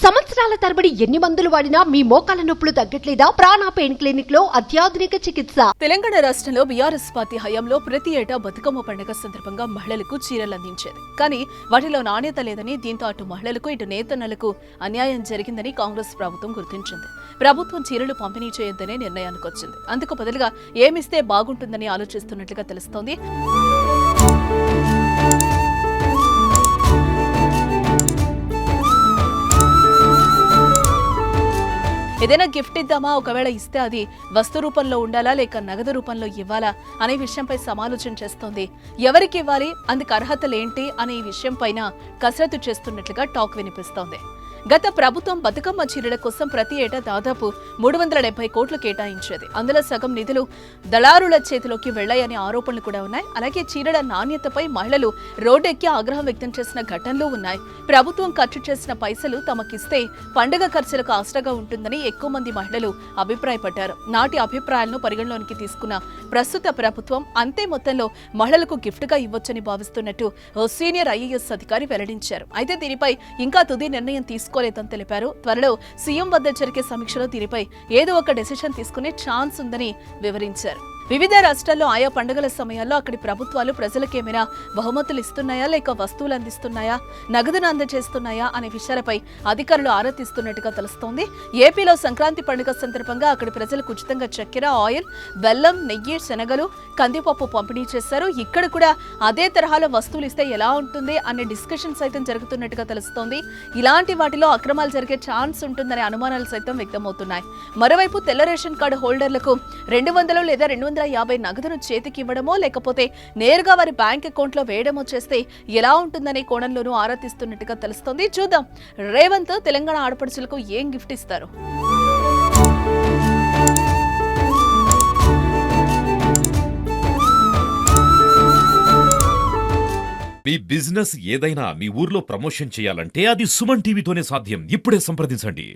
సంవత్సరాల తరబడి ఎన్ని మందులు వాడినా మీ మోకాల నొప్పులు తగ్గట్లేదా? ప్రాణ పెయిన్ క్లినిక్ లో అత్యాధునిక చికిత్స. తెలంగాణ రాష్ట్రంలో బీఆర్ఎస్ పార్టీ హయాంలో ప్రతి ఏటా బతుకమ్మ పండుగ సందర్భంగా మహిళలకు చీరలు అందించేది. కానీ వాటిలో నాణ్యత లేదని, దీంతో అటు మహిళలకు ఇటు నేతన్నలకు అన్యాయం జరిగిందని కాంగ్రెస్ ప్రభుత్వం గుర్తించింది. ప్రభుత్వం చీరలు పంపిణీ చేయొద్దనే నిర్ణయానికి వచ్చింది. అందుకు బదులుగా ఏమిస్తే బాగుంటుందని ఆలోచిస్తున్నట్లుగా తెలుస్తోంది. ఏదైనా గిఫ్ట్ ఇద్దామా, ఒకవేళ ఇస్తే అది వస్తు రూపంలో ఉండాలా లేక నగదు రూపంలో ఇవ్వాలా అనే విషయంపై సమాలోచన చేస్తోంది. ఎవరికి ఇవ్వాలి, అందుకు అర్హతలేంటి అనే ఈ విషయం పైన కసరత్తు చేస్తున్నట్లుగా టాక్ వినిపిస్తోంది. గత ప్రభుత్వం బతుకమ్మ చీరల కోసం ప్రతి ఏటా దాదాపు 370 కోట్లు కేటాయించేది. అందులో సగం నిధులు దళారుల చేతిలోకి వెళ్లాయనే ఆరోపణలు కూడా ఉన్నాయి. అలాగే చీరల నాణ్యతపై మహిళలు రోడ్డెక్కి ఆగ్రహం వ్యక్తం చేసిన ఘటనలు ఉన్నాయి. ప్రభుత్వం ఖర్చు చేసిన పైసలు తమకిస్తే పండుగ ఖర్చులకు ఆసరాగా ఉంటుందని ఎక్కువ మంది మహిళలు అభిప్రాయపడ్డారు. నాటి అభిప్రాయాలను పరిగణలోనికి తీసుకున్న ప్రస్తుత ప్రభుత్వం అంతే మొత్తంలో మహిళలకు గిఫ్ట్ గా ఇవ్వొచ్చని భావిస్తున్నట్టు ఓ సీనియర్ ఐఏఎస్ అధికారి వెల్లడించారు. అయితే దీనిపై ఇంకా తుది నిర్ణయం తీసుకోలేదని తెలిపారు. త్వరలో సీఎం వద్ద జరిగే సమీక్షలో దీనిపై ఏదో ఒక డెసిషన్ తీసుకునే ఛాన్స్ ఉందని వివరించారు. వివిధ రాష్ట్రాల్లో ఆయా పండుగల సమయాల్లో అక్కడి ప్రభుత్వాలు ప్రజలకేమైనా బహుమతులు ఇస్తున్నాయా లేక వస్తువులు అందిస్తున్నాయా, నగదును అందజేస్తున్నాయా అనే విషయాలపై అధికారులు ఆరా తీస్తున్నట్టుగా తెలుస్తోంది. ఏపీలో సంక్రాంతి పండుగ సందర్భంగా అక్కడి ప్రజలకు ఉచితంగా చక్కెర, ఆయిల్, బెల్లం, నెయ్యి, శనగలు, కందిపప్పు పంపిణీ చేశారు. ఇక్కడ కూడా అదే తరహాలో వస్తువులు ఇస్తే ఎలా ఉంటుంది అనే డిస్కషన్ సైతం జరుగుతున్నట్టుగా తెలుస్తోంది. ఇలాంటి వాటిలో అక్రమాలు జరిగే ఛాన్స్ ఉంటుందనే అనుమానాలు సైతం వ్యక్తమవుతున్నాయి. మరోవైపు తెల్ల రేషన్ కార్డు హోల్డర్లకు 200 లేదా 250 నగదును చేతికి ఇవ్వడమో లేకపోతే నేరుగా వారి బ్యాంక్ అకౌంట్ లో వేయడమో చేస్తే ఎలా ఉంటుందనే కోణంలోనూ ఆరా తీస్తున్నట్టుగా తెలుస్తోంది. చూద్దాం రేవంత్ తెలంగాణ ఆడపడుచులకు ఏం గిఫ్ట్ ఇస్తారు. మీ బిజినెస్ ఏదైనా మీ ఊర్లో ప్రమోషన్ చేయాలంటే అది సుమన్ టీవీతోనే సాధ్యం. ఇప్పుడే సంప్రదించండి.